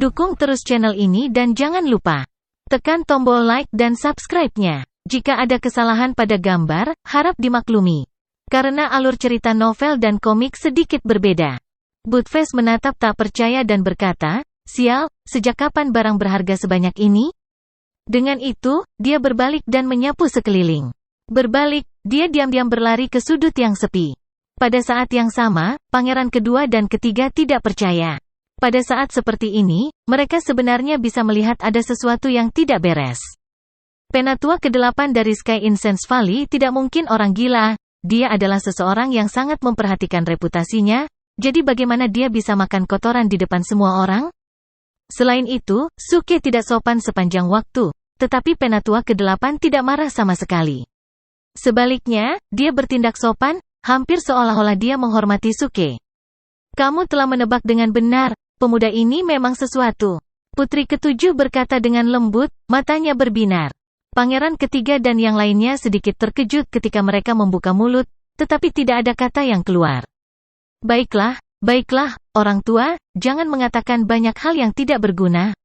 Dukung terus channel ini dan jangan lupa tekan tombol like dan subscribe-nya. Jika ada kesalahan pada gambar, harap dimaklumi. Karena alur cerita novel dan komik sedikit berbeda. Buttface menatap tak percaya dan berkata, "Sial, sejak kapan barang berharga sebanyak ini?" Dengan itu, dia berbalik dan menyapu sekeliling. Berbalik, dia diam-diam berlari ke sudut yang sepi. Pada saat yang sama, pangeran kedua dan ketiga tidak percaya. Pada saat seperti ini, mereka sebenarnya bisa melihat ada sesuatu yang tidak beres. Penatua ke-8 dari Sky Incense Valley tidak mungkin orang gila. Dia adalah seseorang yang sangat memperhatikan reputasinya, jadi bagaimana dia bisa makan kotoran di depan semua orang? Selain itu, Suke tidak sopan sepanjang waktu, tetapi Penatua ke-8 tidak marah sama sekali. Sebaliknya, dia bertindak sopan, hampir seolah-olah dia menghormati Suke. "Kamu telah menebak dengan benar, pemuda ini memang sesuatu." Putri ke-7 berkata dengan lembut, matanya berbinar. Pangeran ketiga dan yang lainnya sedikit terkejut ketika mereka membuka mulut, tetapi tidak ada kata yang keluar. Baiklah, orang tua, jangan mengatakan banyak hal yang tidak berguna.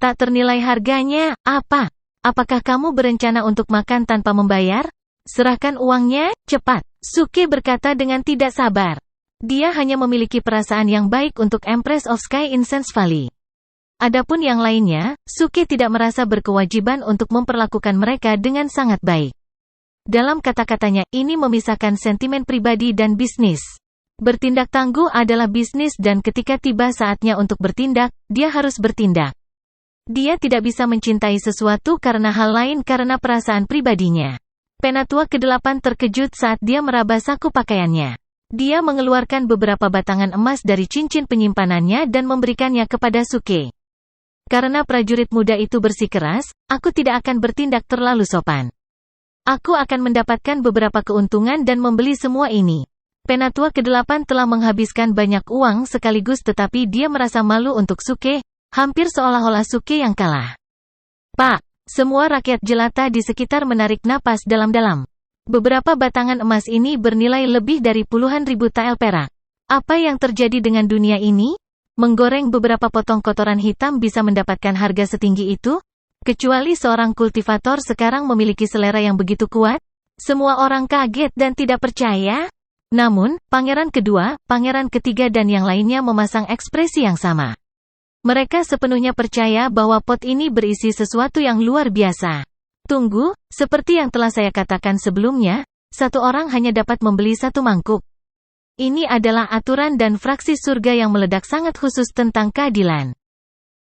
Tak ternilai harganya, apa? Apakah kamu berencana untuk makan tanpa membayar? Serahkan uangnya, cepat. Suke berkata dengan tidak sabar. Dia hanya memiliki perasaan yang baik untuk Empress of Sky Incense Valley. Adapun yang lainnya, Suke tidak merasa berkewajiban untuk memperlakukan mereka dengan sangat baik. Dalam kata-katanya, ini memisahkan sentimen pribadi dan bisnis. Bertindak tangguh adalah bisnis dan ketika tiba saatnya untuk bertindak, dia harus bertindak. Dia tidak bisa mencintai sesuatu karena hal lain karena perasaan pribadinya. Penatua ke-8 terkejut saat dia meraba saku pakaiannya. Dia mengeluarkan beberapa batangan emas dari cincin penyimpanannya dan memberikannya kepada Suke. Karena prajurit muda itu bersikeras, aku tidak akan bertindak terlalu sopan. Aku akan mendapatkan beberapa keuntungan dan membeli semua ini. Penatua ke-8 telah menghabiskan banyak uang sekaligus tetapi dia merasa malu untuk Suke, hampir seolah-olah Suke yang kalah. "Pak," semua rakyat jelata di sekitar menarik napas dalam-dalam. Beberapa batangan emas ini bernilai lebih dari puluhan ribu tael perak. Apa yang terjadi dengan dunia ini? Menggoreng beberapa potong kotoran hitam bisa mendapatkan harga setinggi itu? Kecuali seorang kultivator sekarang memiliki selera yang begitu kuat? Semua orang kaget dan tidak percaya. Namun, pangeran kedua, pangeran ketiga dan yang lainnya memasang ekspresi yang sama. Mereka sepenuhnya percaya bahwa pot ini berisi sesuatu yang luar biasa. Tunggu, seperti yang telah saya katakan sebelumnya, satu orang hanya dapat membeli satu mangkuk. Ini adalah aturan dan fraksi surga yang meledak sangat khusus tentang keadilan.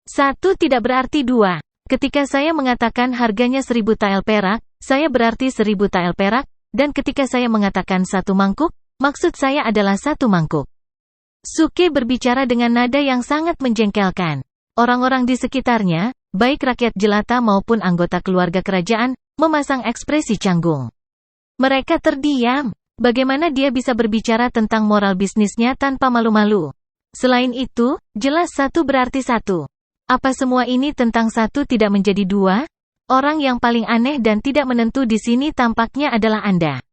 Satu tidak berarti dua. Ketika saya mengatakan harganya 1000 tael perak, saya berarti 1000 tael perak, dan ketika saya mengatakan satu mangkuk, maksud saya adalah satu mangkuk. Suke berbicara dengan nada yang sangat menjengkelkan. Orang-orang di sekitarnya, baik rakyat jelata maupun anggota keluarga kerajaan, memasang ekspresi canggung. Mereka terdiam. Bagaimana dia bisa berbicara tentang moral bisnisnya tanpa malu-malu? Selain itu, jelas satu berarti satu. Apa semua ini tentang satu tidak menjadi dua? Orang yang paling aneh dan tidak menentu di sini tampaknya adalah Anda.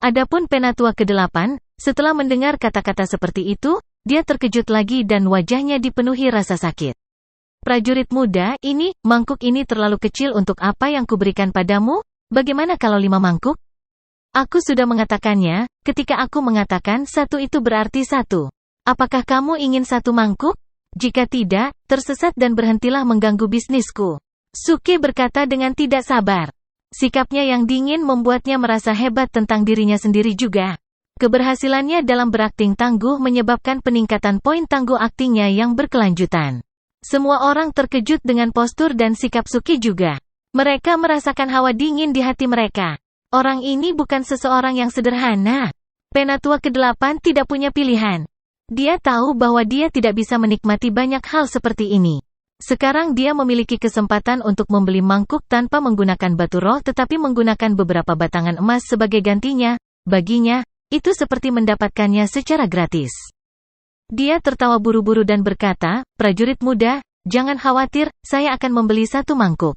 Adapun Penatua ke-8, setelah mendengar kata-kata seperti itu, dia terkejut lagi dan wajahnya dipenuhi rasa sakit. "Prajurit muda, mangkuk ini terlalu kecil untuk apa yang kuberikan padamu? Bagaimana kalau 5 mangkuk? Aku sudah mengatakannya, ketika aku mengatakan satu itu berarti satu. Apakah kamu ingin satu mangkuk? Jika tidak, tersesat dan berhentilah mengganggu bisnisku." Suke berkata dengan tidak sabar. Sikapnya yang dingin membuatnya merasa hebat tentang dirinya sendiri juga. Keberhasilannya dalam berakting tangguh menyebabkan peningkatan poin tangguh aktingnya yang berkelanjutan. Semua orang terkejut dengan postur dan sikap Suke juga. Mereka merasakan hawa dingin di hati mereka. Orang ini bukan seseorang yang sederhana. Penatua ke-8 tidak punya pilihan. Dia tahu bahwa dia tidak bisa menikmati banyak hal seperti ini. Sekarang dia memiliki kesempatan untuk membeli mangkuk tanpa menggunakan batu roh tetapi menggunakan beberapa batangan emas sebagai gantinya. Baginya, itu seperti mendapatkannya secara gratis. Dia tertawa buru-buru dan berkata, "Prajurit muda, jangan khawatir, saya akan membeli satu mangkuk."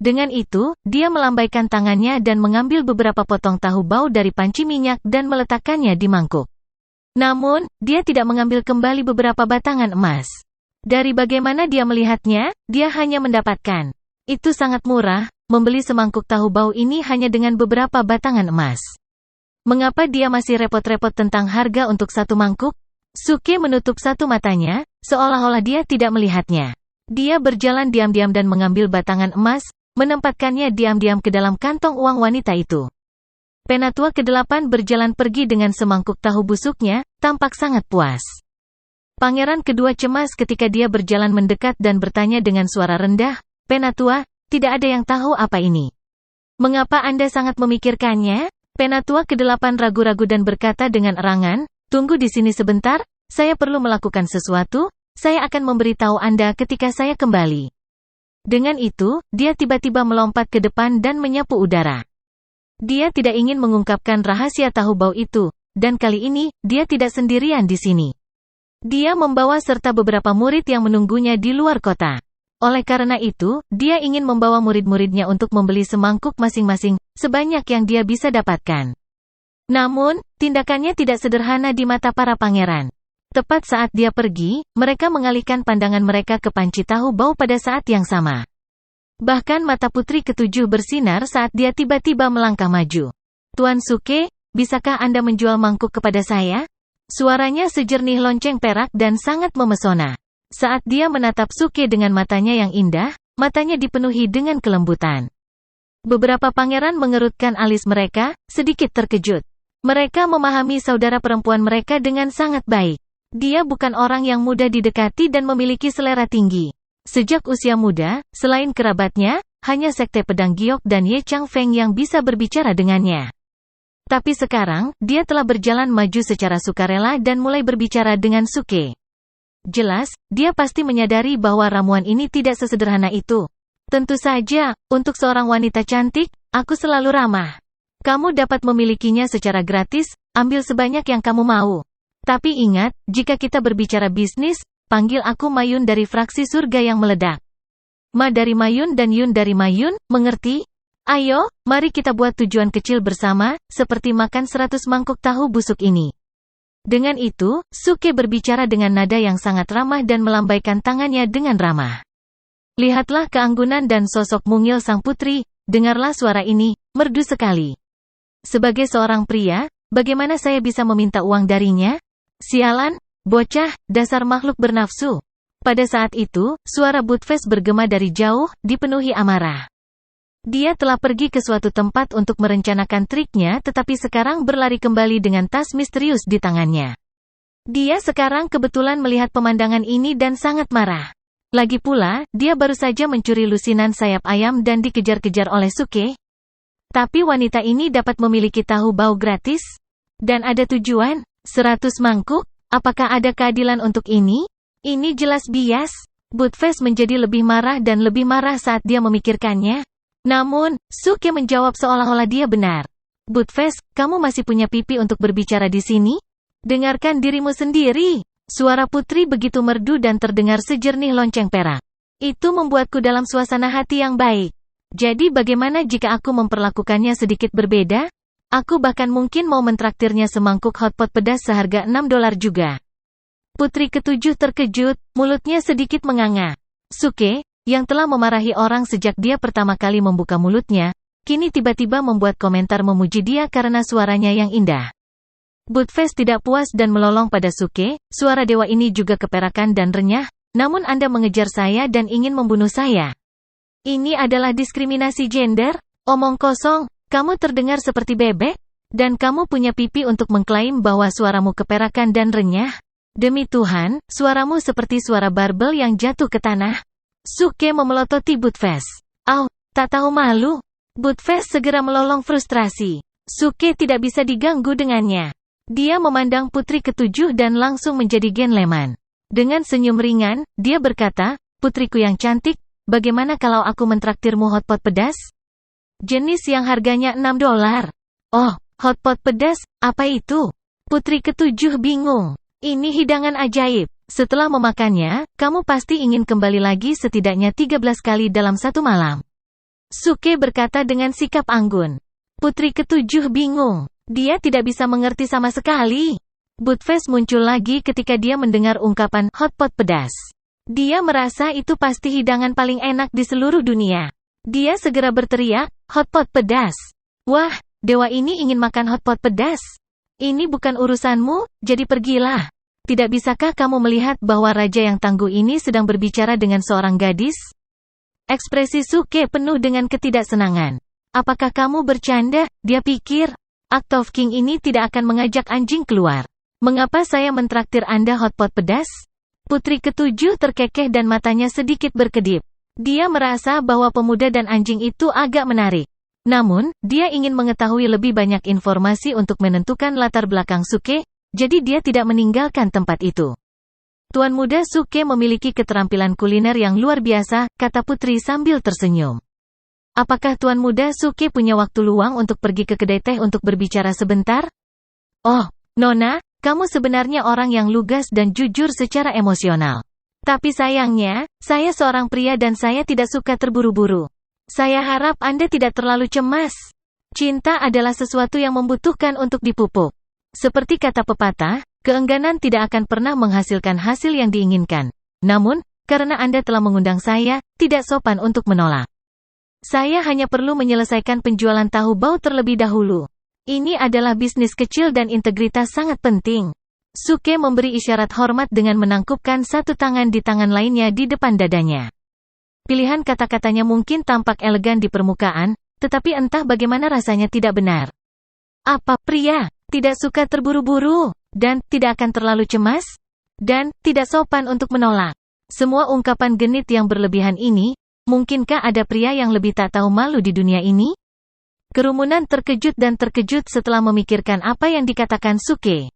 Dengan itu, dia melambaikan tangannya dan mengambil beberapa potong tahu bau dari panci minyak dan meletakkannya di mangkuk. Namun, dia tidak mengambil kembali beberapa batangan emas. Dari bagaimana dia melihatnya, dia hanya mendapatkan. Itu sangat murah, membeli semangkuk tahu bau ini hanya dengan beberapa batangan emas. Mengapa dia masih repot-repot tentang harga untuk satu mangkuk? Suke menutup satu matanya, seolah-olah dia tidak melihatnya. Dia berjalan diam-diam dan mengambil batangan emas, menempatkannya diam-diam ke dalam kantong uang wanita itu. Penatua ke-8 berjalan pergi dengan semangkuk tahu busuknya, tampak sangat puas. Pangeran kedua cemas ketika dia berjalan mendekat dan bertanya dengan suara rendah, "Penatua, tidak ada yang tahu apa ini. Mengapa Anda sangat memikirkannya?" Penatua ke-8 ragu-ragu dan berkata dengan erangan, "Tunggu di sini sebentar, saya perlu melakukan sesuatu, saya akan memberitahu Anda ketika saya kembali." Dengan itu, dia tiba-tiba melompat ke depan dan menyapu udara. Dia tidak ingin mengungkapkan rahasia tahu bau itu, dan kali ini, dia tidak sendirian di sini. Dia membawa serta beberapa murid yang menunggunya di luar kota. Oleh karena itu, dia ingin membawa murid-muridnya untuk membeli semangkuk masing-masing, sebanyak yang dia bisa dapatkan. Namun, tindakannya tidak sederhana di mata para pangeran. Tepat saat dia pergi, mereka mengalihkan pandangan mereka ke panci tahu bau pada saat yang sama. Bahkan mata putri ke-7 bersinar saat dia tiba-tiba melangkah maju. "Tuan Suke, bisakah Anda menjual mangkuk kepada saya?" Suaranya sejernih lonceng perak dan sangat memesona. Saat dia menatap Suke dengan matanya yang indah, matanya dipenuhi dengan kelembutan. Beberapa pangeran mengerutkan alis mereka, sedikit terkejut. Mereka memahami saudara perempuan mereka dengan sangat baik. Dia bukan orang yang mudah didekati dan memiliki selera tinggi. Sejak usia muda, selain kerabatnya, hanya Sekte Pedang Giok dan Ye Chang Feng yang bisa berbicara dengannya. Tapi sekarang, dia telah berjalan maju secara sukarela dan mulai berbicara dengan Suke. Jelas, dia pasti menyadari bahwa ramuan ini tidak sesederhana itu. "Tentu saja, untuk seorang wanita cantik, aku selalu ramah. Kamu dapat memilikinya secara gratis, ambil sebanyak yang kamu mau. Tapi ingat, jika kita berbicara bisnis, panggil aku Mayun dari fraksi surga yang meledak." Ma dari Mayun dan Yun dari Mayun, mengerti? Ayo, mari kita buat tujuan kecil bersama, seperti makan 100 mangkuk tahu busuk ini. Dengan itu, Suke berbicara dengan nada yang sangat ramah dan melambaikan tangannya dengan ramah. "Lihatlah keanggunan dan sosok mungil sang putri, dengarlah suara ini, merdu sekali. Sebagai seorang pria, bagaimana saya bisa meminta uang darinya? Sialan, bocah, dasar makhluk bernafsu." Pada saat itu, suara Butfest bergema dari jauh, dipenuhi amarah. Dia telah pergi ke suatu tempat untuk merencanakan triknya tetapi sekarang berlari kembali dengan tas misterius di tangannya. Dia sekarang kebetulan melihat pemandangan ini dan sangat marah. Lagi pula, dia baru saja mencuri lusinan sayap ayam dan dikejar-kejar oleh Suke. Tapi wanita ini dapat memiliki tahu bau gratis? Dan ada tujuan? 100 mangkuk? Apakah ada keadilan untuk ini? Ini jelas bias. Butfest menjadi lebih marah dan lebih marah saat dia memikirkannya. Namun, Suke menjawab seolah-olah dia benar. "Butfest, kamu masih punya pipi untuk berbicara di sini? Dengarkan dirimu sendiri." Suara putri begitu merdu dan terdengar sejernih lonceng perak. Itu membuatku dalam suasana hati yang baik. Jadi bagaimana jika aku memperlakukannya sedikit berbeda? Aku bahkan mungkin mau mentraktirnya semangkuk hotpot pedas seharga $6 juga. Putri ke-7 terkejut, mulutnya sedikit menganga. Suke, yang telah memarahi orang sejak dia pertama kali membuka mulutnya, kini tiba-tiba membuat komentar memuji dia karena suaranya yang indah. Butfest tidak puas dan melolong pada Suke, "Suara dewa ini juga keperakan dan renyah, namun Anda mengejar saya dan ingin membunuh saya. Ini adalah diskriminasi gender? Omong kosong, kamu terdengar seperti bebek? Dan kamu punya pipi untuk mengklaim bahwa suaramu keperakan dan renyah? Demi Tuhan, suaramu seperti suara barbel yang jatuh ke tanah." Suke memelototi Butfest. Tak tahu malu. Butfest segera melolong frustrasi. Suke tidak bisa diganggu dengannya. Dia memandang putri ke-7 dan langsung menjadi genleman. Dengan senyum ringan, dia berkata, "Putriku yang cantik, bagaimana kalau aku mentraktirmu hotpot pedas? Jenis yang harganya $6. Oh, hotpot pedas, apa itu?" Putri ke-7 bingung. Ini hidangan ajaib. Setelah memakannya, kamu pasti ingin kembali lagi setidaknya 13 kali dalam satu malam. Suke berkata dengan sikap anggun. Putri ke-7 bingung. Dia tidak bisa mengerti sama sekali. Butfest muncul lagi ketika dia mendengar ungkapan hotpot pedas. Dia merasa itu pasti hidangan paling enak di seluruh dunia. Dia segera berteriak, hotpot pedas. Wah, dewa ini ingin makan hotpot pedas. Ini bukan urusanmu, jadi pergilah. Tidak bisakah kamu melihat bahwa raja yang tangguh ini sedang berbicara dengan seorang gadis? Ekspresi Suke penuh dengan ketidaksenangan. Apakah kamu bercanda? Dia pikir. Act of King ini tidak akan mengajak anjing keluar. Mengapa saya mentraktir Anda hotpot pedas? Putri ketujuh terkekeh dan matanya sedikit berkedip. Dia merasa bahwa pemuda dan anjing itu agak menarik. Namun, dia ingin mengetahui lebih banyak informasi untuk menentukan latar belakang Suke, jadi dia tidak meninggalkan tempat itu. Tuan muda Suke memiliki keterampilan kuliner yang luar biasa, kata putri sambil tersenyum. Apakah Tuan muda Suke punya waktu luang untuk pergi ke kedai teh untuk berbicara sebentar? Oh, Nona, kamu sebenarnya orang yang lugas dan jujur secara emosional. Tapi sayangnya, saya seorang pria dan saya tidak suka terburu-buru. Saya harap Anda tidak terlalu cemas. Cinta adalah sesuatu yang membutuhkan untuk dipupuk. Seperti kata pepatah, keengganan tidak akan pernah menghasilkan hasil yang diinginkan. Namun, karena Anda telah mengundang saya, tidak sopan untuk menolak. Saya hanya perlu menyelesaikan penjualan tahu bau terlebih dahulu. Ini adalah bisnis kecil dan integritas sangat penting. Suke memberi isyarat hormat dengan menangkupkan satu tangan di tangan lainnya di depan dadanya. Pilihan kata-katanya mungkin tampak elegan di permukaan, tetapi entah bagaimana rasanya tidak benar. Apa pria tidak suka terburu-buru, dan tidak akan terlalu cemas, dan tidak sopan untuk menolak? Semua ungkapan genit yang berlebihan ini, mungkinkah ada pria yang lebih tak tahu malu di dunia ini? Kerumunan terkejut dan terkejut setelah memikirkan apa yang dikatakan Suke.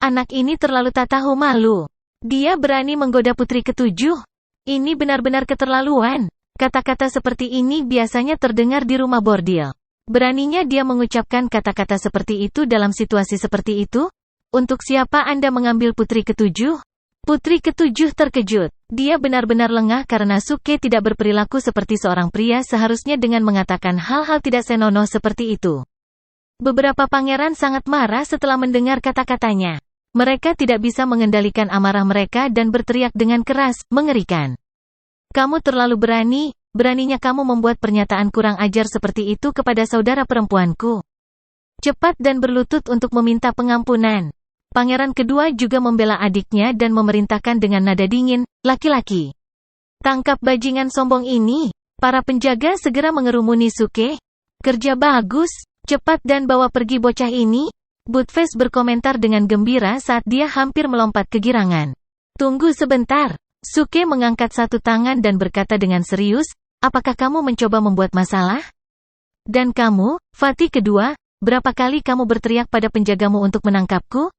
Anak ini terlalu tak tahu malu. Dia berani menggoda putri ketujuh. Ini benar-benar keterlaluan. Kata-kata seperti ini biasanya terdengar di rumah bordil. Beraninya dia mengucapkan kata-kata seperti itu dalam situasi seperti itu? Untuk siapa Anda mengambil putri ketujuh? Putri ketujuh terkejut. Dia benar-benar lengah karena Suke tidak berperilaku seperti seorang pria seharusnya dengan mengatakan hal-hal tidak senonoh seperti itu. Beberapa pangeran sangat marah setelah mendengar kata-katanya. Mereka tidak bisa mengendalikan amarah mereka dan berteriak dengan keras, mengerikan. Kamu terlalu berani, beraninya kamu membuat pernyataan kurang ajar seperti itu kepada saudara perempuanku. Cepat dan berlutut untuk meminta pengampunan. Pangeran kedua juga membela adiknya dan memerintahkan dengan nada dingin, laki-laki. Tangkap bajingan sombong ini. Para penjaga segera mengerumuni Suke. Kerja bagus, cepat dan bawa pergi bocah ini. Buttface berkomentar dengan gembira saat dia hampir melompat kegirangan. Tunggu sebentar. Suke mengangkat satu tangan dan berkata dengan serius, apakah kamu mencoba membuat masalah? Dan kamu, Fatih kedua, berapa kali kamu berteriak pada penjagamu untuk menangkapku?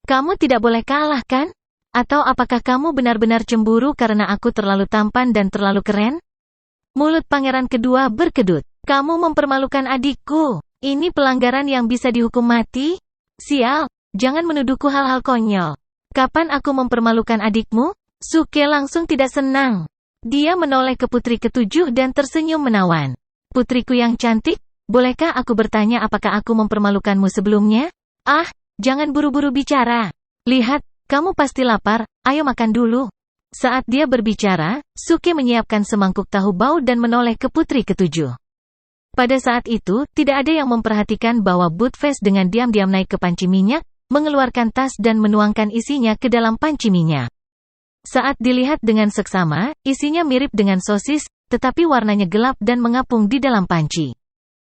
Kamu tidak boleh kalah kan? Atau apakah kamu benar-benar cemburu karena aku terlalu tampan dan terlalu keren? Mulut pangeran kedua berkedut. Kamu mempermalukan adikku. Ini pelanggaran yang bisa dihukum mati? Sial, jangan menuduhku hal-hal konyol. Kapan aku mempermalukan adikmu? Suke langsung tidak senang. Dia menoleh ke putri ketujuh dan tersenyum menawan. Putriku yang cantik, bolehkah aku bertanya apakah aku mempermalukanmu sebelumnya? Ah, jangan buru-buru bicara. Lihat, kamu pasti lapar, ayo makan dulu. Saat dia berbicara, Suke menyiapkan semangkuk tahu bau dan menoleh ke putri ketujuh. Pada saat itu, tidak ada yang memperhatikan bahwa Buttface dengan diam-diam naik ke panci minyak, mengeluarkan tas dan menuangkan isinya ke dalam panci minyak. Saat dilihat dengan seksama, isinya mirip dengan sosis, tetapi warnanya gelap dan mengapung di dalam panci.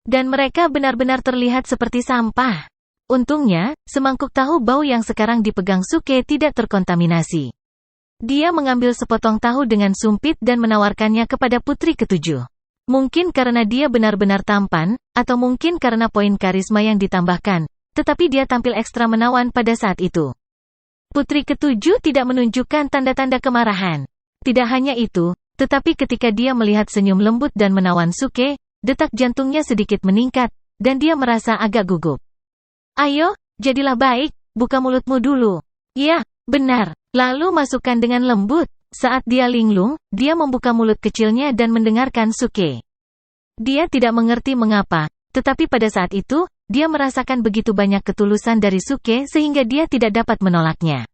Dan mereka benar-benar terlihat seperti sampah. Untungnya, semangkuk tahu bau yang sekarang dipegang Suke tidak terkontaminasi. Dia mengambil sepotong tahu dengan sumpit dan menawarkannya kepada putri ketujuh. Mungkin karena dia benar-benar tampan, atau mungkin karena poin karisma yang ditambahkan, tetapi dia tampil ekstra menawan pada saat itu. Putri ketujuh tidak menunjukkan tanda-tanda kemarahan. Tidak hanya itu, tetapi ketika dia melihat senyum lembut dan menawan Suke, detak jantungnya sedikit meningkat, dan dia merasa agak gugup. Ayo, jadilah baik, buka mulutmu dulu. Ya, benar. Lalu masukkan dengan lembut. Saat dia linglung, dia membuka mulut kecilnya dan mendengarkan Suke. Dia tidak mengerti mengapa, tetapi pada saat itu, dia merasakan begitu banyak ketulusan dari Suke sehingga dia tidak dapat menolaknya.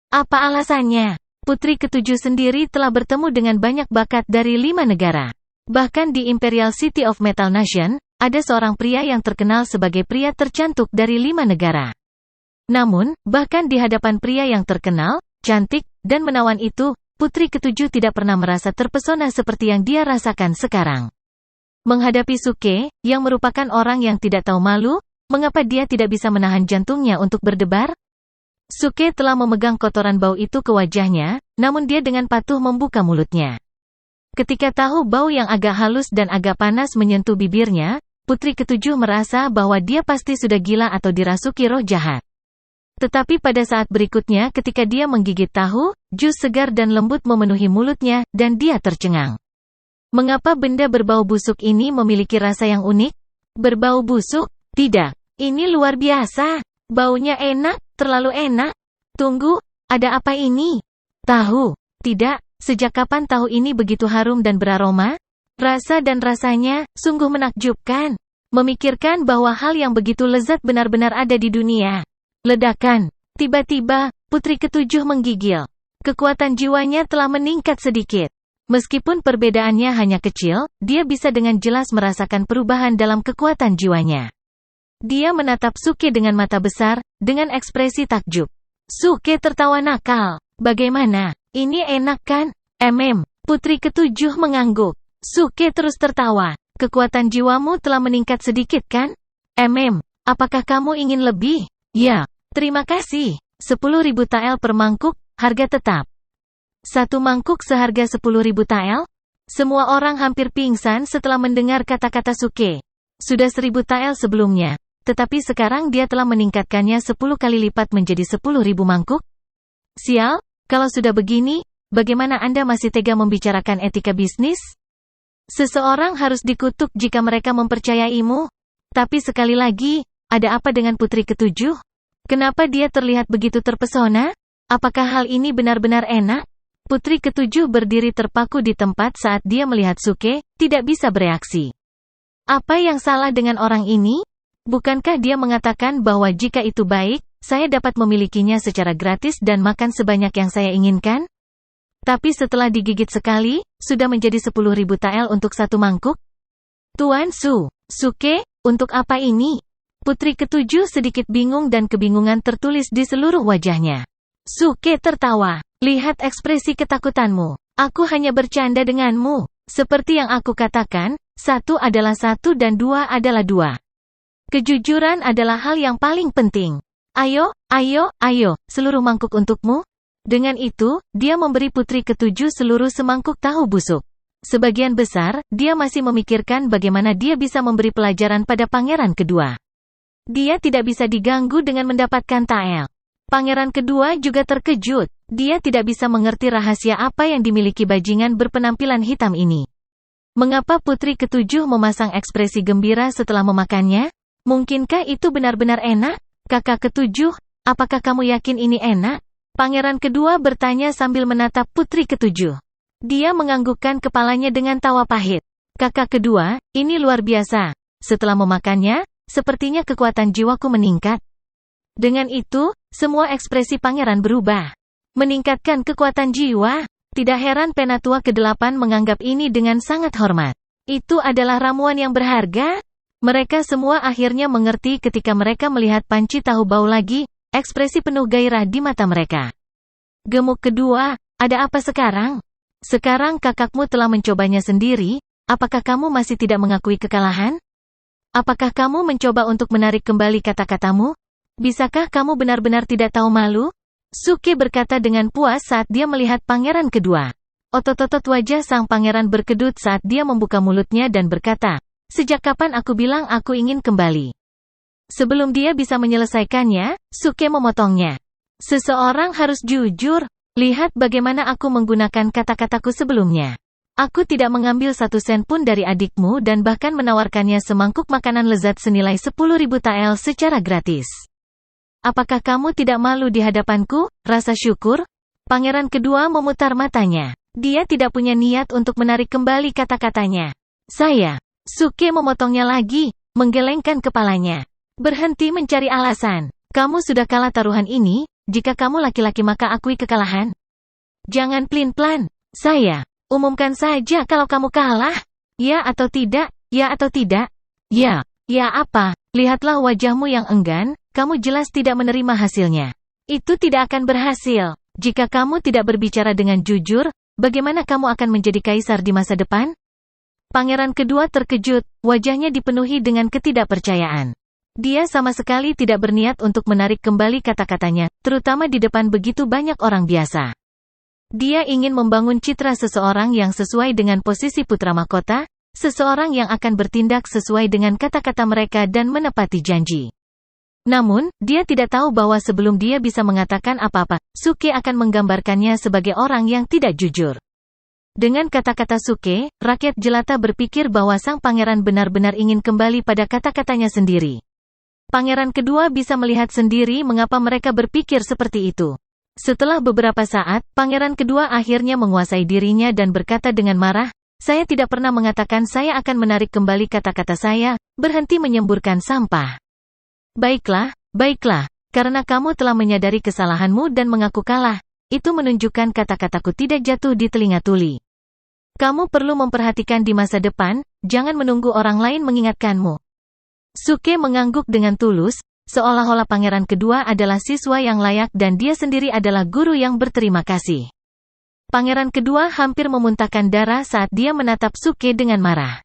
Apa alasannya? Putri ketujuh sendiri telah bertemu dengan banyak bakat dari 5 negara. Bahkan di Imperial City of Metal Nation, ada seorang pria yang terkenal sebagai pria tercantik dari 5 negara. Namun, bahkan di hadapan pria yang terkenal, cantik, dan menawan itu, Putri ketujuh tidak pernah merasa terpesona seperti yang dia rasakan sekarang. Menghadapi Suke, yang merupakan orang yang tidak tahu malu, mengapa dia tidak bisa menahan jantungnya untuk berdebar? Suke telah memegang kotoran bau itu ke wajahnya, namun dia dengan patuh membuka mulutnya. Ketika tahu bau yang agak halus dan agak panas menyentuh bibirnya, Putri ketujuh merasa bahwa dia pasti sudah gila atau dirasuki roh jahat. Tetapi pada saat berikutnya ketika dia menggigit tahu, jus segar dan lembut memenuhi mulutnya, dan dia tercengang. Mengapa benda berbau busuk ini memiliki rasa yang unik? Berbau busuk? Tidak. Ini luar biasa. Baunya enak, terlalu enak. Tunggu, ada apa ini? Tahu? Tidak, sejak kapan tahu ini begitu harum dan beraroma? Rasa dan rasanya, sungguh menakjubkan. Memikirkan bahwa hal yang begitu lezat benar-benar ada di dunia. Ledakan. Tiba-tiba, Putri ketujuh menggigil. Kekuatan jiwanya telah meningkat sedikit. Meskipun perbedaannya hanya kecil, dia bisa dengan jelas merasakan perubahan dalam kekuatan jiwanya. Dia menatap Suke dengan mata besar, dengan ekspresi takjub. Suke tertawa nakal. Bagaimana? Ini enak kan? Putri ketujuh mengangguk. Suke terus tertawa. Kekuatan jiwamu telah meningkat sedikit kan? Apakah kamu ingin lebih? Ya. Terima kasih. 10.000 tael per mangkuk, harga tetap. Satu mangkuk seharga 10.000 tael? Semua orang hampir pingsan setelah mendengar kata-kata Suke. Sudah 1.000 tael sebelumnya. Tetapi sekarang dia telah meningkatkannya 10 kali lipat menjadi 10.000 mangkuk? Sial, kalau sudah begini, bagaimana Anda masih tega membicarakan etika bisnis? Seseorang harus dikutuk jika mereka mempercayaimu. Tapi sekali lagi, ada apa dengan Putri ketujuh? Kenapa dia terlihat begitu terpesona? Apakah hal ini benar-benar enak? Putri ketujuh berdiri terpaku di tempat saat dia melihat Suke, tidak bisa bereaksi. Apa yang salah dengan orang ini? Bukankah dia mengatakan bahwa jika itu baik, saya dapat memilikinya secara gratis dan makan sebanyak yang saya inginkan? Tapi setelah digigit sekali, sudah menjadi 10.000 tael untuk satu mangkuk? Tuan Su, Suke, untuk apa ini? Putri ketujuh sedikit bingung dan kebingungan tertulis di seluruh wajahnya. Suke tertawa. Lihat ekspresi ketakutanmu. Aku hanya bercanda denganmu. Seperti yang aku katakan, 1 adalah 1 dan 2 adalah 2. Kejujuran adalah hal yang paling penting. Ayo, seluruh mangkuk untukmu. Dengan itu, dia memberi Putri ketujuh seluruh semangkuk tahu busuk. Sebagian besar, dia masih memikirkan bagaimana dia bisa memberi pelajaran pada pangeran kedua. Dia tidak bisa diganggu dengan mendapatkan tael. Pangeran kedua juga terkejut. Dia tidak bisa mengerti rahasia apa yang dimiliki bajingan berpenampilan hitam ini. Mengapa Putri ketujuh memasang ekspresi gembira setelah memakannya? Mungkinkah itu benar-benar enak? Kakak ketujuh, apakah kamu yakin ini enak? Pangeran kedua bertanya sambil menatap Putri ketujuh. Dia menganggukkan kepalanya dengan tawa pahit. Kakak kedua, ini luar biasa. Setelah memakannya, sepertinya kekuatan jiwaku meningkat. Dengan itu, semua ekspresi pangeran berubah. Meningkatkan kekuatan jiwa. Tidak heran Penatua ke-8 menganggap ini dengan sangat hormat. Itu adalah ramuan yang berharga. Mereka semua akhirnya mengerti ketika mereka melihat panci tahu bau lagi, ekspresi penuh gairah di mata mereka. Gemuk kedua, ada apa sekarang? Sekarang kakakmu telah mencobanya sendiri, apakah kamu masih tidak mengakui kekalahan? Apakah kamu mencoba untuk menarik kembali kata-katamu? Bisakah kamu benar-benar tidak tahu malu? Suke berkata dengan puas saat dia melihat pangeran kedua. Otot-otot wajah sang pangeran berkedut saat dia membuka mulutnya dan berkata, sejak kapan aku bilang aku ingin kembali? Sebelum dia bisa menyelesaikannya, Suke memotongnya. Seseorang harus jujur. Lihat bagaimana aku menggunakan kata-kataku sebelumnya. Aku tidak mengambil 1 sen pun dari adikmu dan bahkan menawarkannya semangkuk makanan lezat senilai 10.000 tael secara gratis. Apakah kamu tidak malu di hadapanku? Rasa syukur? Pangeran kedua memutar matanya. Dia tidak punya niat untuk menarik kembali kata-katanya. Saya. Suke memotongnya lagi, menggelengkan kepalanya. Berhenti mencari alasan. Kamu sudah kalah taruhan ini, jika kamu laki-laki maka akui kekalahan. Jangan plin-plan. Saya. Umumkan saja kalau kamu kalah. Ya atau tidak? Ya atau tidak? Ya. Ya apa? Lihatlah wajahmu yang enggan, kamu jelas tidak menerima hasilnya. Itu tidak akan berhasil. Jika kamu tidak berbicara dengan jujur, bagaimana kamu akan menjadi kaisar di masa depan? Pangeran kedua terkejut, wajahnya dipenuhi dengan ketidakpercayaan. Dia sama sekali tidak berniat untuk menarik kembali kata-katanya, terutama di depan begitu banyak orang biasa. Dia ingin membangun citra seseorang yang sesuai dengan posisi putra mahkota, seseorang yang akan bertindak sesuai dengan kata-kata mereka dan menepati janji. Namun, dia tidak tahu bahwa sebelum dia bisa mengatakan apa-apa, Suke akan menggambarkannya sebagai orang yang tidak jujur. Dengan kata-kata Suke, rakyat jelata berpikir bahwa sang pangeran benar-benar ingin kembali pada kata-katanya sendiri. Pangeran kedua bisa melihat sendiri mengapa mereka berpikir seperti itu. Setelah beberapa saat, pangeran kedua akhirnya menguasai dirinya dan berkata dengan marah, "Saya tidak pernah mengatakan saya akan menarik kembali kata-kata saya, berhenti menyemburkan sampah." Baiklah, baiklah, karena kamu telah menyadari kesalahanmu dan mengaku kalah, itu menunjukkan kata-kataku tidak jatuh di telinga tuli. Kamu perlu memperhatikan di masa depan, jangan menunggu orang lain mengingatkanmu. Suke mengangguk dengan tulus, seolah-olah pangeran kedua adalah siswa yang layak dan dia sendiri adalah guru yang berterima kasih. Pangeran kedua hampir memuntahkan darah saat dia menatap Suke dengan marah.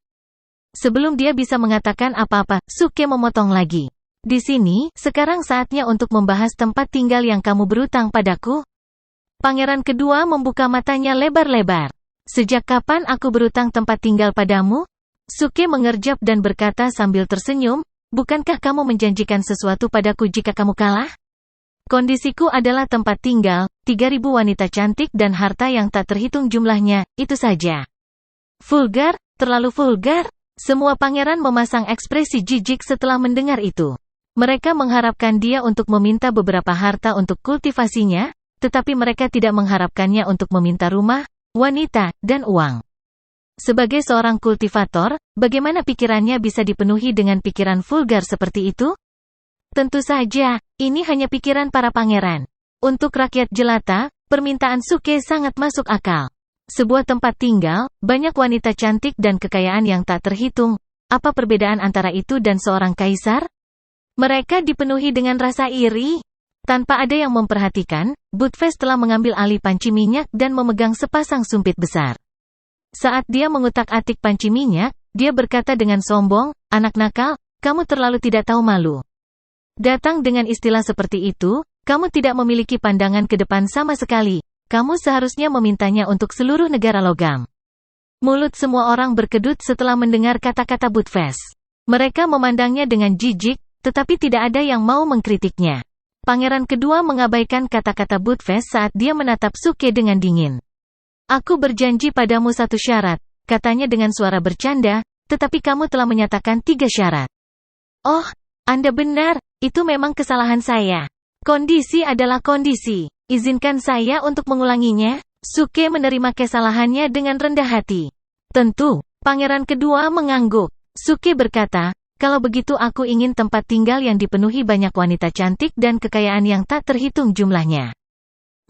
Sebelum dia bisa mengatakan apa-apa, Suke memotong lagi. Di sini, sekarang saatnya untuk membahas tempat tinggal yang kamu berutang padaku. Pangeran kedua membuka matanya lebar-lebar. Sejak kapan aku berutang tempat tinggal padamu? Suke mengerjap dan berkata sambil tersenyum, bukankah kamu menjanjikan sesuatu padaku jika kamu kalah? Kondisiku adalah tempat tinggal, 3.000 wanita cantik dan harta yang tak terhitung jumlahnya, itu saja. Vulgar, terlalu vulgar. Semua pangeran memasang ekspresi jijik setelah mendengar itu. Mereka mengharapkan dia untuk meminta beberapa harta untuk kultivasinya, tetapi mereka tidak mengharapkannya untuk meminta rumah, wanita, dan uang. Sebagai seorang kultivator, bagaimana pikirannya bisa dipenuhi dengan pikiran vulgar seperti itu? Tentu saja, ini hanya pikiran para pangeran. Untuk rakyat jelata, permintaan Suke sangat masuk akal. Sebuah tempat tinggal, banyak wanita cantik dan kekayaan yang tak terhitung. Apa perbedaan antara itu dan seorang kaisar? Mereka dipenuhi dengan rasa iri. Tanpa ada yang memperhatikan, Budfest telah mengambil alih panci minyak dan memegang sepasang sumpit besar. Saat dia mengutak-atik panci minyak, dia berkata dengan sombong, "Anak nakal, kamu terlalu tidak tahu malu. Datang dengan istilah seperti itu, kamu tidak memiliki pandangan ke depan sama sekali. Kamu seharusnya memintanya untuk seluruh negara logam." Mulut semua orang berkedut setelah mendengar kata-kata Budfest. Mereka memandangnya dengan jijik, tetapi tidak ada yang mau mengkritiknya. Pangeran kedua mengabaikan kata-kata Budfest saat dia menatap Suke dengan dingin. "Aku berjanji padamu satu syarat," katanya dengan suara bercanda, "tetapi kamu telah menyatakan 3 syarat." "Oh, Anda benar, itu memang kesalahan saya. Kondisi adalah kondisi. Izinkan saya untuk mengulanginya." Suke menerima kesalahannya dengan rendah hati. "Tentu." Pangeran kedua mengangguk. Suke berkata, "Kalau begitu aku ingin tempat tinggal yang dipenuhi banyak wanita cantik dan kekayaan yang tak terhitung jumlahnya."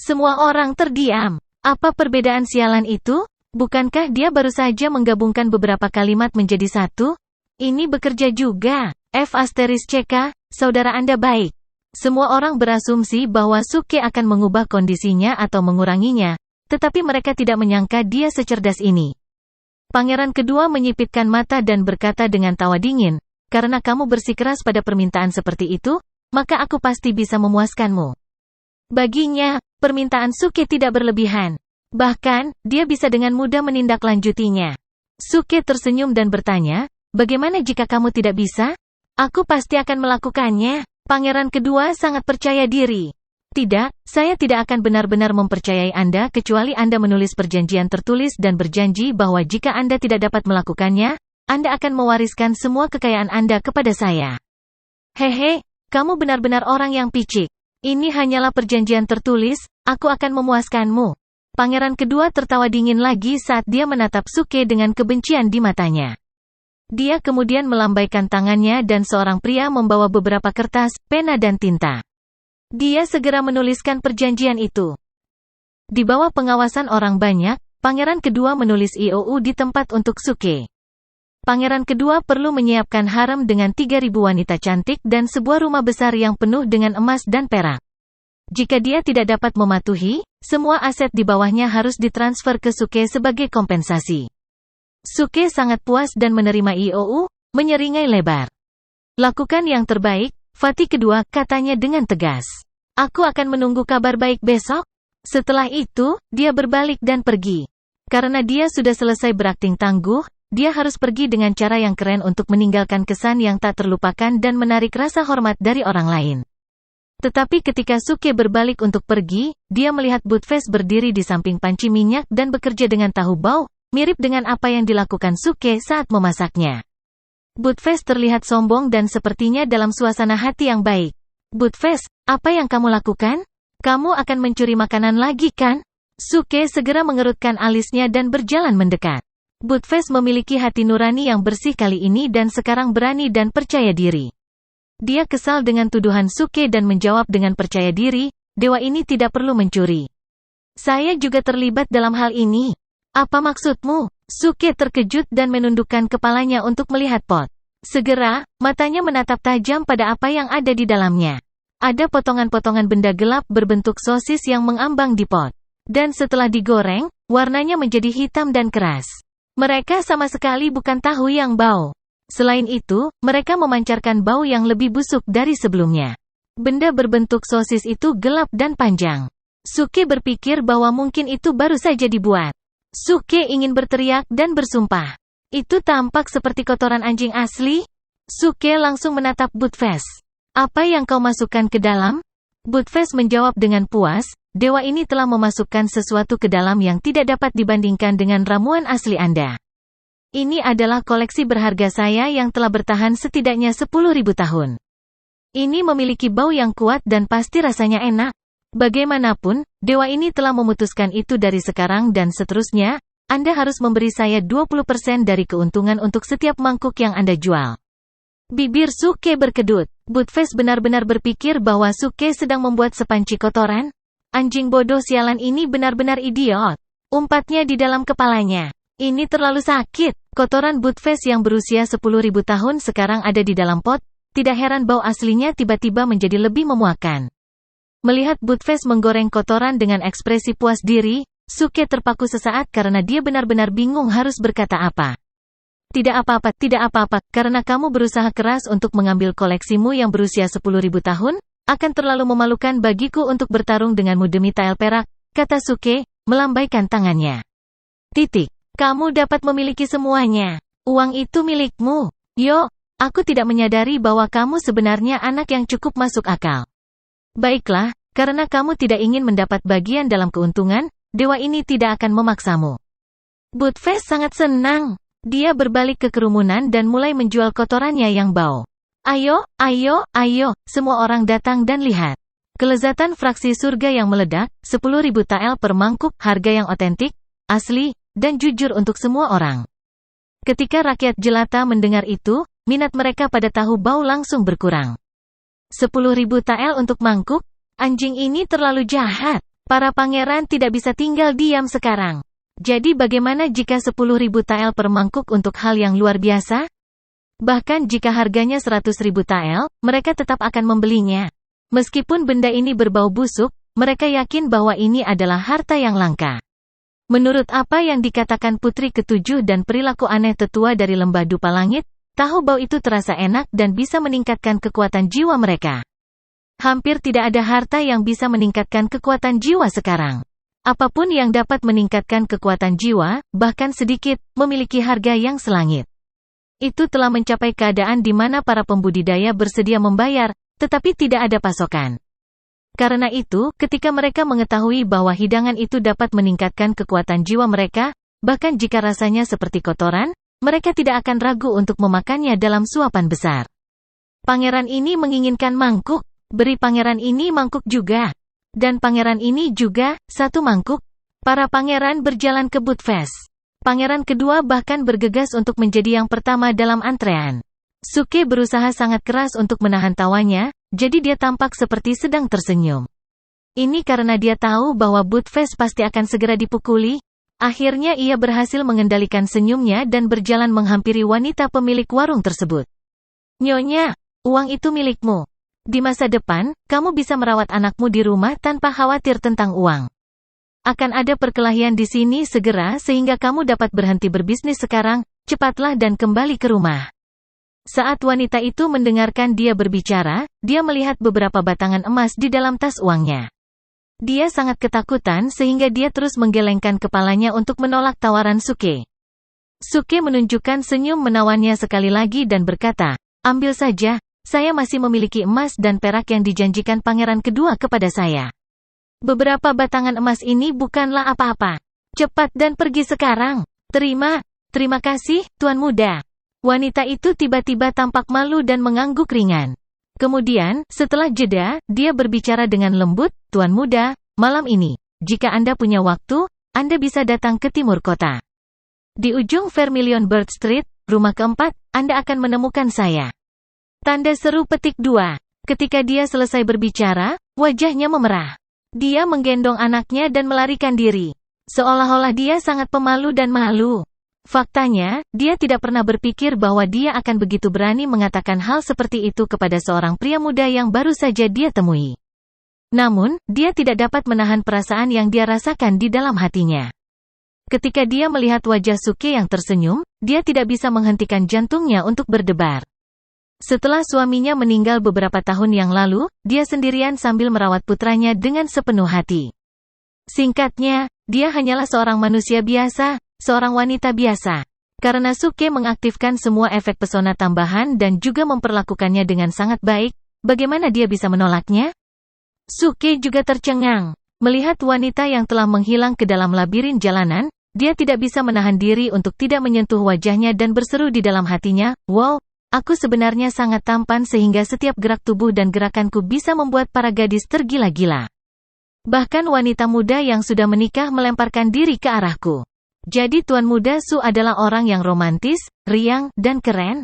Semua orang terdiam. Apa perbedaan sialan itu? Bukankah dia baru saja menggabungkan beberapa kalimat menjadi satu? Ini bekerja juga. F*CK, saudara Anda baik. Semua orang berasumsi bahwa Suke akan mengubah kondisinya atau menguranginya, tetapi mereka tidak menyangka dia secerdas ini. Pangeran kedua menyipitkan mata dan berkata dengan tawa dingin, "Karena kamu bersikeras pada permintaan seperti itu, maka aku pasti bisa memuaskanmu." Baginya, permintaan Suke tidak berlebihan. Bahkan, dia bisa dengan mudah menindaklanjutinya. Suke tersenyum dan bertanya, "Bagaimana jika kamu tidak bisa?" "Aku pasti akan melakukannya." Pangeran kedua sangat percaya diri. "Tidak, saya tidak akan benar-benar mempercayai Anda kecuali Anda menulis perjanjian tertulis dan berjanji bahwa jika Anda tidak dapat melakukannya, Anda akan mewariskan semua kekayaan Anda kepada saya." "Hehe, kamu benar-benar orang yang picik. Ini hanyalah perjanjian tertulis, aku akan memuaskanmu." Pangeran kedua tertawa dingin lagi saat dia menatap Suke dengan kebencian di matanya. Dia kemudian melambaikan tangannya dan seorang pria membawa beberapa kertas, pena dan tinta. Dia segera menuliskan perjanjian itu. Di bawah pengawasan orang banyak, pangeran kedua menulis IOU di tempat untuk Suke. Pangeran kedua perlu menyiapkan harem dengan 3.000 wanita cantik dan sebuah rumah besar yang penuh dengan emas dan perak. Jika dia tidak dapat mematuhi, semua aset di bawahnya harus ditransfer ke Suke sebagai kompensasi. Suke sangat puas dan menerima IOU, menyeringai lebar. Lakukan yang terbaik, Fatih kedua, katanya dengan tegas. Aku akan menunggu kabar baik besok. Setelah itu, dia berbalik dan pergi. Karena dia sudah selesai berakting tangguh, dia harus pergi dengan cara yang keren untuk meninggalkan kesan yang tak terlupakan dan menarik rasa hormat dari orang lain. Tetapi ketika Suke berbalik untuk pergi, dia melihat Buttface berdiri di samping panci minyak dan bekerja dengan tahu bau, mirip dengan apa yang dilakukan Suke saat memasaknya. Buttface terlihat sombong dan sepertinya dalam suasana hati yang baik. Buttface, apa yang kamu lakukan? Kamu akan mencuri makanan lagi kan? Suke segera mengerutkan alisnya dan berjalan mendekat. Buttface memiliki hati nurani yang bersih kali ini dan sekarang berani dan percaya diri. Dia kesal dengan tuduhan Suke dan menjawab dengan percaya diri, dewa ini tidak perlu mencuri. Saya juga terlibat dalam hal ini. Apa maksudmu? Suke terkejut dan menundukkan kepalanya untuk melihat pot. Segera, matanya menatap tajam pada apa yang ada di dalamnya. Ada potongan-potongan benda gelap berbentuk sosis yang mengambang di pot. Dan setelah digoreng, warnanya menjadi hitam dan keras. Mereka sama sekali bukan tahu yang bau. Selain itu, mereka memancarkan bau yang lebih busuk dari sebelumnya. Benda berbentuk sosis itu gelap dan panjang. Suke berpikir bahwa mungkin itu baru saja dibuat. Suke ingin berteriak dan bersumpah. Itu tampak seperti kotoran anjing asli? Suke langsung menatap Buttface. Apa yang kau masukkan ke dalam? Buttface menjawab dengan puas, dewa ini telah memasukkan sesuatu ke dalam yang tidak dapat dibandingkan dengan ramuan asli Anda. Ini adalah koleksi berharga saya yang telah bertahan setidaknya 10.000 tahun. Ini memiliki bau yang kuat dan pasti rasanya enak. Bagaimanapun, dewa ini telah memutuskan itu dari sekarang dan seterusnya, Anda harus memberi saya 20% dari keuntungan untuk setiap mangkuk yang Anda jual. Bibir Suke berkedut. Buttface benar-benar berpikir bahwa Suke sedang membuat sepanci kotoran. Anjing bodoh sialan ini benar-benar idiot. Umpatnya di dalam kepalanya. Ini terlalu sakit. Kotoran Buttface yang berusia 10.000 tahun sekarang ada di dalam pot. Tidak heran bau aslinya tiba-tiba menjadi lebih memuakkan. Melihat Buttface menggoreng kotoran dengan ekspresi puas diri, Suke terpaku sesaat karena dia benar-benar bingung harus berkata apa. Tidak apa-apa, karena kamu berusaha keras untuk mengambil koleksimu yang berusia 10.000 tahun, akan terlalu memalukan bagiku untuk bertarung denganmu demi tael perak, kata Suke, melambaikan tangannya. Kamu dapat memiliki semuanya. Uang itu milikmu. Yo, aku tidak menyadari bahwa kamu sebenarnya anak yang cukup masuk akal. Baiklah, karena kamu tidak ingin mendapat bagian dalam keuntungan, dewa ini tidak akan memaksamu. Buttface sangat senang. Dia berbalik ke kerumunan dan mulai menjual kotorannya yang bau. Ayo, semua orang datang dan lihat. Kelezatan fraksi surga yang meledak, 10.000 tael per mangkuk, harga yang otentik, asli, dan jujur untuk semua orang. Ketika rakyat jelata mendengar itu, minat mereka pada tahu bau langsung berkurang. 10.000 tael untuk mangkuk? Anjing ini terlalu jahat. Para pangeran tidak bisa tinggal diam sekarang. Jadi bagaimana jika 10.000 tael per mangkuk untuk hal yang luar biasa? Bahkan jika harganya 100.000 tael, mereka tetap akan membelinya. Meskipun benda ini berbau busuk, mereka yakin bahwa ini adalah harta yang langka. Menurut apa yang dikatakan Putri Ketujuh dan perilaku aneh tetua dari lembah dupa langit, tahu bau itu terasa enak dan bisa meningkatkan kekuatan jiwa mereka. Hampir tidak ada harta yang bisa meningkatkan kekuatan jiwa sekarang. Apapun yang dapat meningkatkan kekuatan jiwa, bahkan sedikit, memiliki harga yang selangit. Itu telah mencapai keadaan di mana para pembudidaya bersedia membayar, tetapi tidak ada pasokan. Karena itu, ketika mereka mengetahui bahwa hidangan itu dapat meningkatkan kekuatan jiwa mereka, bahkan jika rasanya seperti kotoran, mereka tidak akan ragu untuk memakannya dalam suapan besar. Pangeran ini menginginkan mangkuk, beri pangeran ini mangkuk juga. Dan pangeran ini juga, satu mangkuk. Para pangeran berjalan ke Buttface. Pangeran kedua bahkan bergegas untuk menjadi yang pertama dalam antrean. Suke berusaha sangat keras untuk menahan tawanya, jadi dia tampak seperti sedang tersenyum. Ini karena dia tahu bahwa Buttface pasti akan segera dipukuli. Akhirnya ia berhasil mengendalikan senyumnya dan berjalan menghampiri wanita pemilik warung tersebut. Nyonya, uang itu milikmu. Di masa depan, kamu bisa merawat anakmu di rumah tanpa khawatir tentang uang. Akan ada perkelahian di sini segera sehingga kamu dapat berhenti berbisnis sekarang, cepatlah dan kembali ke rumah. Saat wanita itu mendengarkan dia berbicara, dia melihat beberapa batangan emas di dalam tas uangnya. Dia sangat ketakutan sehingga dia terus menggelengkan kepalanya untuk menolak tawaran Suke. Suke menunjukkan senyum menawannya sekali lagi dan berkata, ambil saja, saya masih memiliki emas dan perak yang dijanjikan pangeran kedua kepada saya. Beberapa batangan emas ini bukanlah apa-apa. Cepat dan pergi sekarang. Terima kasih, Tuan Muda. Wanita itu tiba-tiba tampak malu dan mengangguk ringan. Kemudian, setelah jeda, dia berbicara dengan lembut, Tuan Muda, malam ini, jika Anda punya waktu, Anda bisa datang ke timur kota. Di ujung Vermilion Bird Street, rumah keempat, Anda akan menemukan saya. Tanda seru petik 2. Ketika dia selesai berbicara, wajahnya memerah. Dia menggendong anaknya dan melarikan diri. Seolah-olah dia sangat pemalu dan malu. Faktanya, dia tidak pernah berpikir bahwa dia akan begitu berani mengatakan hal seperti itu kepada seorang pria muda yang baru saja dia temui. Namun, dia tidak dapat menahan perasaan yang dia rasakan di dalam hatinya. Ketika dia melihat wajah Suke yang tersenyum, dia tidak bisa menghentikan jantungnya untuk berdebar. Setelah suaminya meninggal beberapa tahun yang lalu, dia sendirian sambil merawat putranya dengan sepenuh hati. Singkatnya, dia hanyalah seorang manusia biasa, seorang wanita biasa. Karena Suke mengaktifkan semua efek pesona tambahan dan juga memperlakukannya dengan sangat baik, bagaimana dia bisa menolaknya? Suke juga tercengang. Melihat wanita yang telah menghilang ke dalam labirin jalanan, dia tidak bisa menahan diri untuk tidak menyentuh wajahnya dan berseru di dalam hatinya, wow, aku sebenarnya sangat tampan sehingga setiap gerak tubuh dan gerakanku bisa membuat para gadis tergila-gila. Bahkan wanita muda yang sudah menikah melemparkan diri ke arahku. Jadi Tuan Muda Su adalah orang yang romantis, riang, dan keren?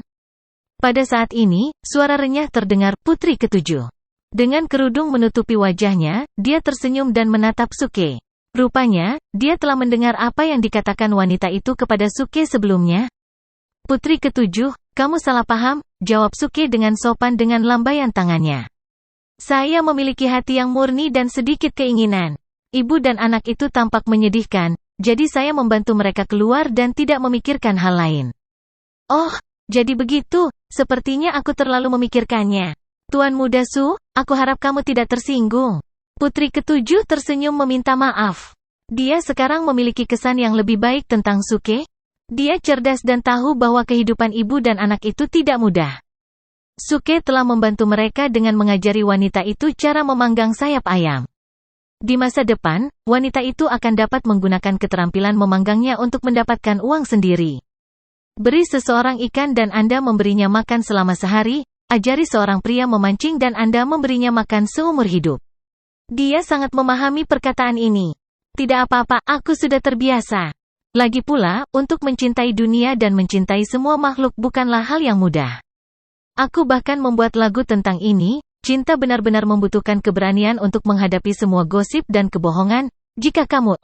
Pada saat ini, suara renyah terdengar putri ketujuh. Dengan kerudung menutupi wajahnya, dia tersenyum dan menatap Suke. Rupanya, dia telah mendengar apa yang dikatakan wanita itu kepada Suke sebelumnya. Putri ketujuh, kamu salah paham, jawab Suke dengan sopan dengan lambaian tangannya. Saya memiliki hati yang murni dan sedikit keinginan. Ibu dan anak itu tampak menyedihkan. Jadi saya membantu mereka keluar dan tidak memikirkan hal lain. Oh, jadi begitu, sepertinya aku terlalu memikirkannya. Tuan Muda Su, aku harap kamu tidak tersinggung. Putri ketujuh tersenyum meminta maaf. Dia sekarang memiliki kesan yang lebih baik tentang Suke. Dia cerdas dan tahu bahwa kehidupan ibu dan anak itu tidak mudah. Suke telah membantu mereka dengan mengajari wanita itu cara memanggang sayap ayam. Di masa depan, wanita itu akan dapat menggunakan keterampilan memanggangnya untuk mendapatkan uang sendiri. Beri seseorang ikan dan Anda memberinya makan selama sehari, ajari seorang pria memancing dan Anda memberinya makan seumur hidup. Dia sangat memahami perkataan ini. Tidak apa-apa, aku sudah terbiasa. Lagi pula, untuk mencintai dunia dan mencintai semua makhluk bukanlah hal yang mudah. Aku bahkan membuat lagu tentang ini. Cinta benar-benar membutuhkan keberanian untuk menghadapi semua gosip dan kebohongan. Jika kamu,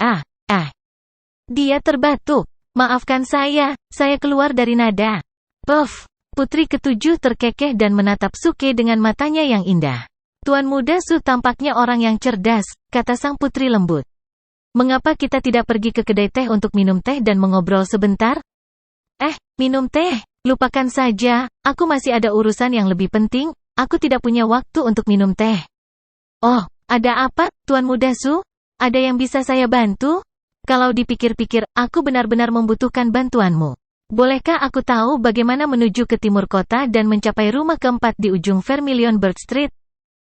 Dia terbatuk. Maafkan saya keluar dari nada. Puff. Putri ketujuh terkekeh dan menatap Suke dengan matanya yang indah. Tuan Muda Su tampaknya orang yang cerdas, kata sang putri lembut. Mengapa kita tidak pergi ke kedai teh untuk minum teh dan mengobrol sebentar? Minum teh? Lupakan saja, aku masih ada urusan yang lebih penting. Aku tidak punya waktu untuk minum teh. Oh, ada apa, Tuan Muda Su? Ada yang bisa saya bantu? Kalau dipikir-pikir, aku benar-benar membutuhkan bantuanmu. Bolehkah aku tahu bagaimana menuju ke timur kota dan mencapai rumah keempat di ujung Vermilion Bird Street?